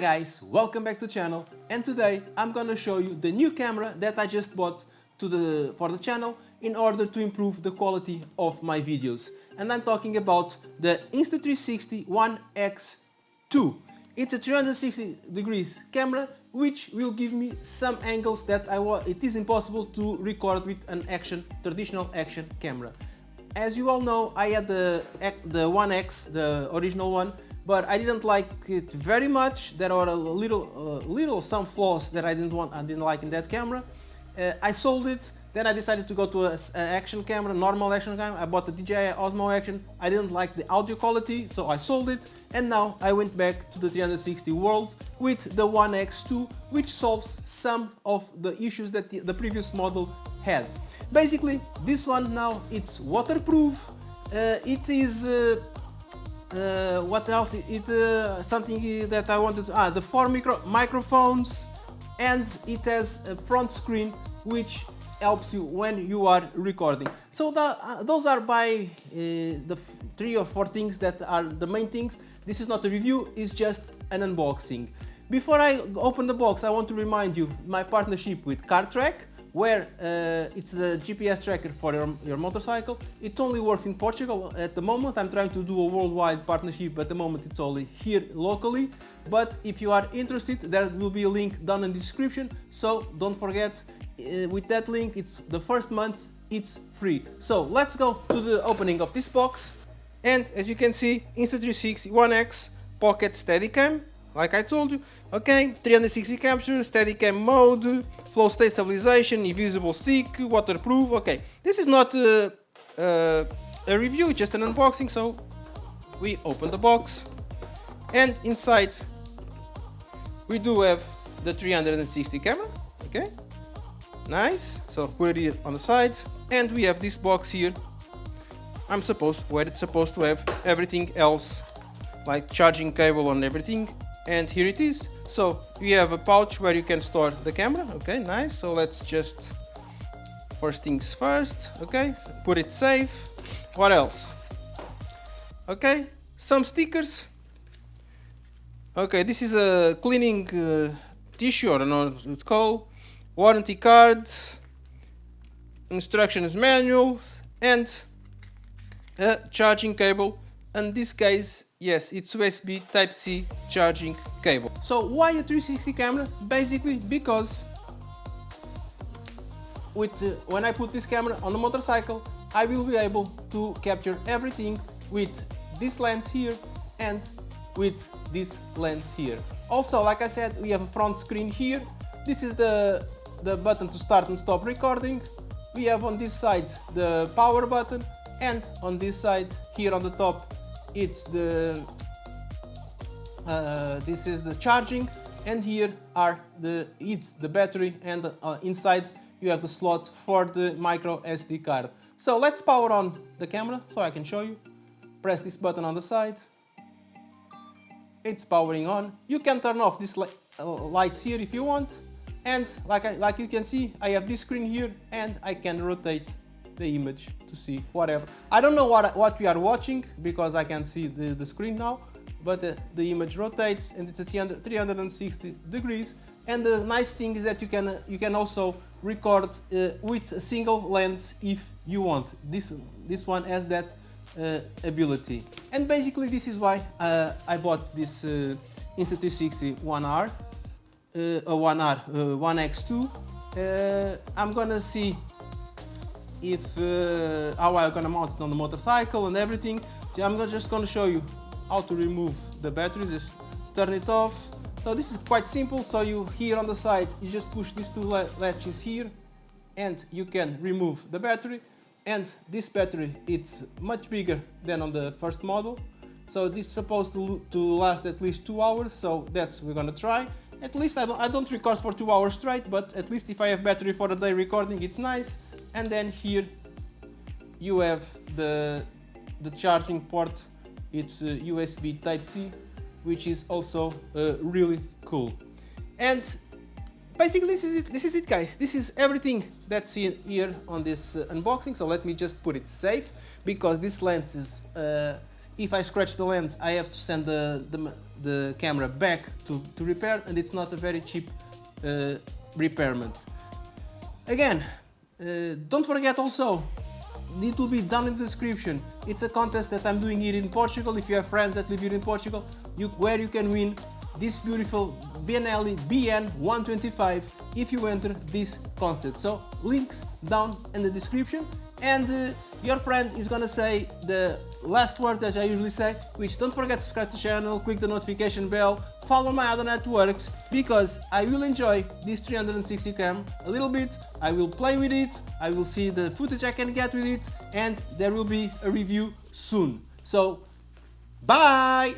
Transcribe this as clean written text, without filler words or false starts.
guys, welcome back to the channel, and today I'm gonna show you the new camera that I just bought for the channel in order to improve the quality of my videos. And I'm talking about the Insta360 ONE X2. It's a 360 degrees camera which will give me some angles that it is impossible to record with an traditional action camera. As you all know, I had the One X, the original one, but I didn't like it very much. There are some flaws that I didn't like in that camera. I sold it. Then I decided to go to an action camera, normal action camera. I bought the DJI Osmo Action. I didn't like the audio quality, so I sold it. And now I went back to the 360 world with the One X2, which solves some of the issues that the previous model had. Basically, this one now it's waterproof. It is what else? Something that I wanted. The 4 microphones, and it has a front screen which helps you when you are recording. So those are by the 3 or 4 things that are the main things. This is not a review, it's just an unboxing. Before I open the box, I want to remind you my partnership with CarTrack, where it's the GPS tracker for your motorcycle. It only works in Portugal at the moment. I'm trying to do a worldwide partnership. At the moment it's only here locally, but if you are interested, there will be a link down in the description, so don't forget. With that link, it's the first month, it's free. So let's go to the opening of this box. And as you can see, Insta360 ONE X Pocket Steadicam, like I told you. Okay, 360 capture, Steadicam mode, flow state stabilization, invisible stick, waterproof. Okay, this is not a review, just an unboxing. So we open the box, and inside we do have the 360 camera. Okay, nice. So put it on the side, and we have this box here. Where it's supposed to have everything else, like charging cable and everything. And here it is. So you have a pouch where you can store the camera. Okay, nice. So let's just, first things first. Okay, put it safe. What else? Okay, some stickers. Okay, this is a cleaning tissue, I don't know what it's called. Warranty card, instructions manual, and a charging cable. In this case, yes, it's USB Type-C charging cable. So why a 360 camera? Basically because when I put this camera on the motorcycle, I will be able to capture everything with this lens here and with this lens here. Also, like I said, we have a front screen here. This is the button to start and stop recording. We have on this side the power button, and on this side here on the top it's this is the charging, and here are it's the battery, and inside you have the slot for the micro SD card. So let's power on the camera so I can show you. Press this button on the side. It's powering on. You can turn off these lights here if you want, and like you can see, I have this screen here, and I can rotate the image to see whatever. I don't know what we are watching because I can't see the screen now, but the image rotates, and it's at 360 degrees. And the nice thing is that you can also record with a single lens if you want. This one has that ability. And basically this is why I bought this Insta360 ONE X2. I'm gonna see how I'm gonna mount it on the motorcycle and everything. I'm just gonna show you how to remove the battery. Just turn it off. So this is quite simple. So you here on the side, you just push these 2 latches here, and you can remove the battery. And this battery, it's much bigger than on the first model. So this is supposed to last at least 2 hours. So we're gonna try. At least I don't record for 2 hours straight, but at least if I have battery for a day recording, it's nice. And then here you have the charging port. It's USB Type-C, which is also really cool. And basically this is it guys. This is everything that's here on this unboxing. So let me just put it safe, because this lens If I scratch the lens, I have to send the camera back to repair, and it's not a very cheap repairment. Again, don't forget also, it will be down in the description. It's a contest that I'm doing here in Portugal. If you have friends that live here in Portugal, where you can win this beautiful Benelli BN125 if you enter this contest. So links down in the description, and your friend is gonna say the last word that I usually say, which don't forget to subscribe to the channel, click the notification bell, follow my other networks, because I will enjoy this 360 cam a little bit. I will play with it, I will see the footage I can get with it, and there will be a review soon. So bye!